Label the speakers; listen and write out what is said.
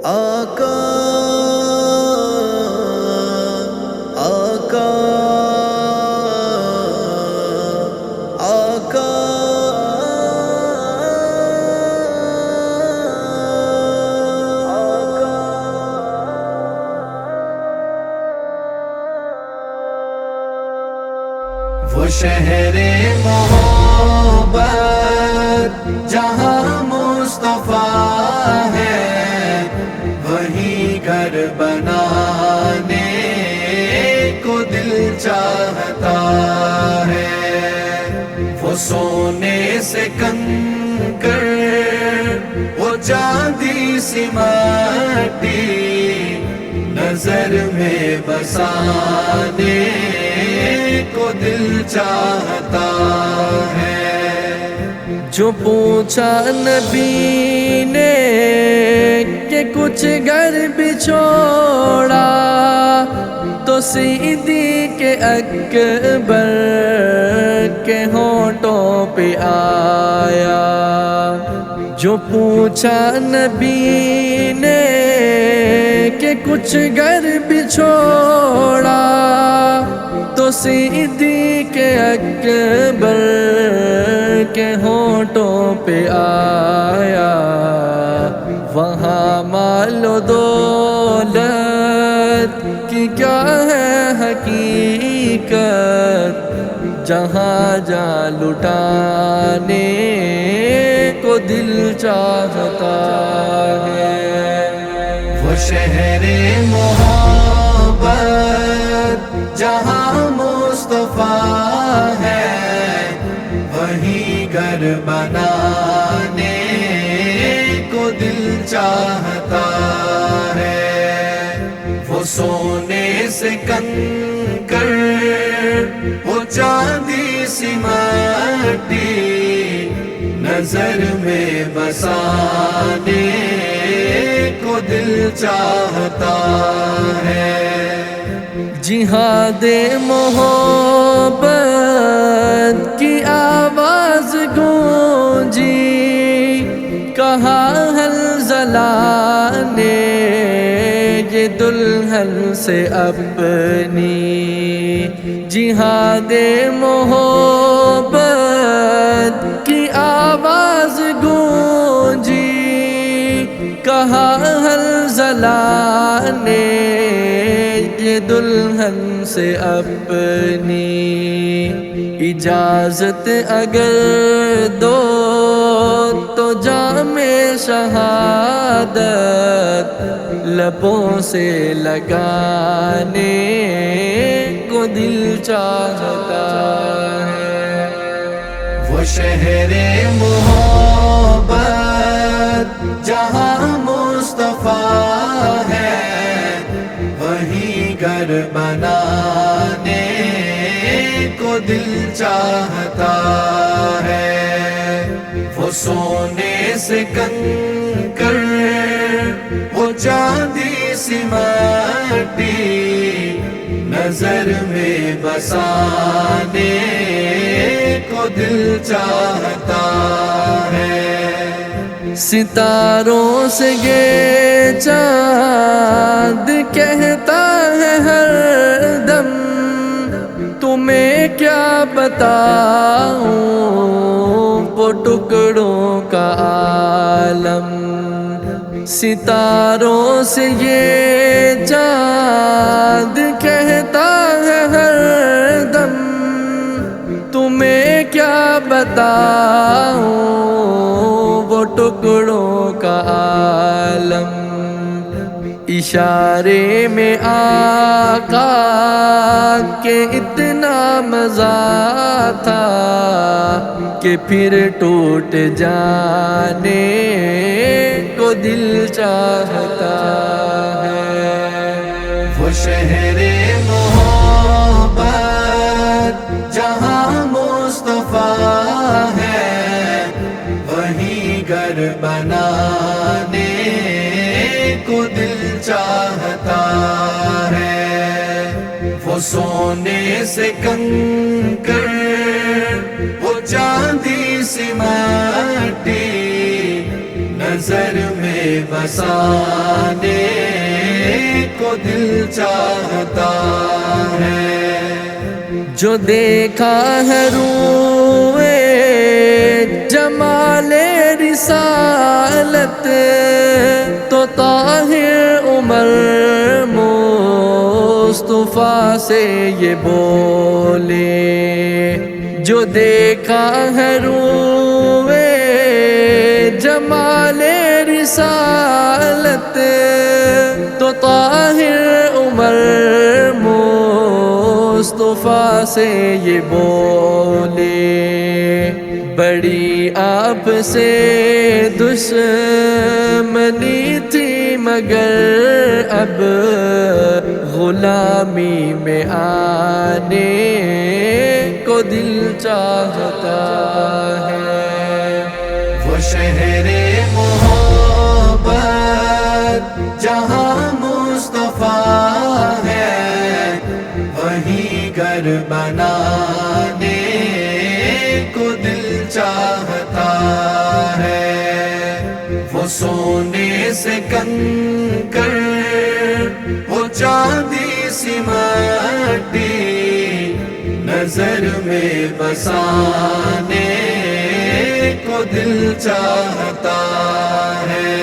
Speaker 1: آقا آقا آقا
Speaker 2: وہ شہر محبت جہاں مصطفیٰ ہے، وہی گھر بنانے کو دل چاہتا ہے۔ وہ سونے سے کنکر، وہ چاندی سی مٹی، نظر میں بسانے کو دل چاہتا ہے۔
Speaker 3: جو پوچھا نبی نے کہ کچھ گھر بھی چھوڑا، تو صدیق اکبر کے ہونٹوں پہ آیا۔ جو پوچھا نبی نے کہ کچھ گھر بھی چھوڑا، تو صدیق اکبر کے ہونٹوں پہ آیا۔ وہاں مال و دولت کی کیا ہے حقیقت، جہاں جا لٹانے کو دل چاہتا ہے۔
Speaker 2: وہ شہر محبت جہاں مصطفیٰ ہے، وہی گھر بنانے کو دل چاہتا ہے۔ وہ سونے سے کنکر، وہ چاندی سی مٹی، نظر میں بسانے کو دل چاہتا ہے۔
Speaker 3: جہاد محبت کی آواز گونجی، کہا حنظلہ نے یہ دلہن سے اپنی۔ جہاد محبت کی آواز گونجی، کہا حنظلہ نے یہ دلہن سے اپنی۔ اجازت اگر دو تو جام شہادت لبوں سے لگانے کو دل چاہتا ہے۔
Speaker 2: وہ شہر محبت جہاں مصطفیٰ ہے، وہی گھر بنانے کو دل چاہتا ہے۔ وہ سونے سے کنکر، وہ چاندی سی مٹی، نظر میں بسانے کو دل چاہتا ہے۔
Speaker 3: ستاروں سے یہ چاند کہتا ہے ہر دم، تمہیں کیا بتاؤں وہ ٹکڑوں کا عالم۔ ستاروں سے یہ چاند کہتا ہے ہر دم، تمہیں کیا بتاؤں وہ ٹکڑوں کا عالم۔ اشارے میں آقا کے اتنا مزہ تھا کہ پھر ٹوٹ جانے کو دل چاہتا ہے۔
Speaker 2: وہ شہر محبت جہاں مصطفیٰ ہے، وہی گھر بنانے کو دل چاہتا ہے۔ وہ سونے سے کنکر، وہ چاندی سی مٹی، نظر میں بسانے کو دل چاہتا ہے۔
Speaker 3: جو دیکھا ہے روئے جمال رسالت تو طاہر عمر مصطفیٰ سے یہ بولے، جو دیکھا ہے روئے جمال رسالت تو طاہر عمر مصطفیٰ سے یہ بولے، بڑی آپ سے دشمنی تھی مگر اب غلامی میں آنے کو دل چاہتا ہے۔
Speaker 2: وہ شہر محبت جہاں مصطفیٰ ہے، وہیں گھر بنانے کو دل چاہتا ہے۔ وہ سونے سے کنکر، وہ چاندی سی مٹی نظر میں بسانے کو دل چاہتا ہے۔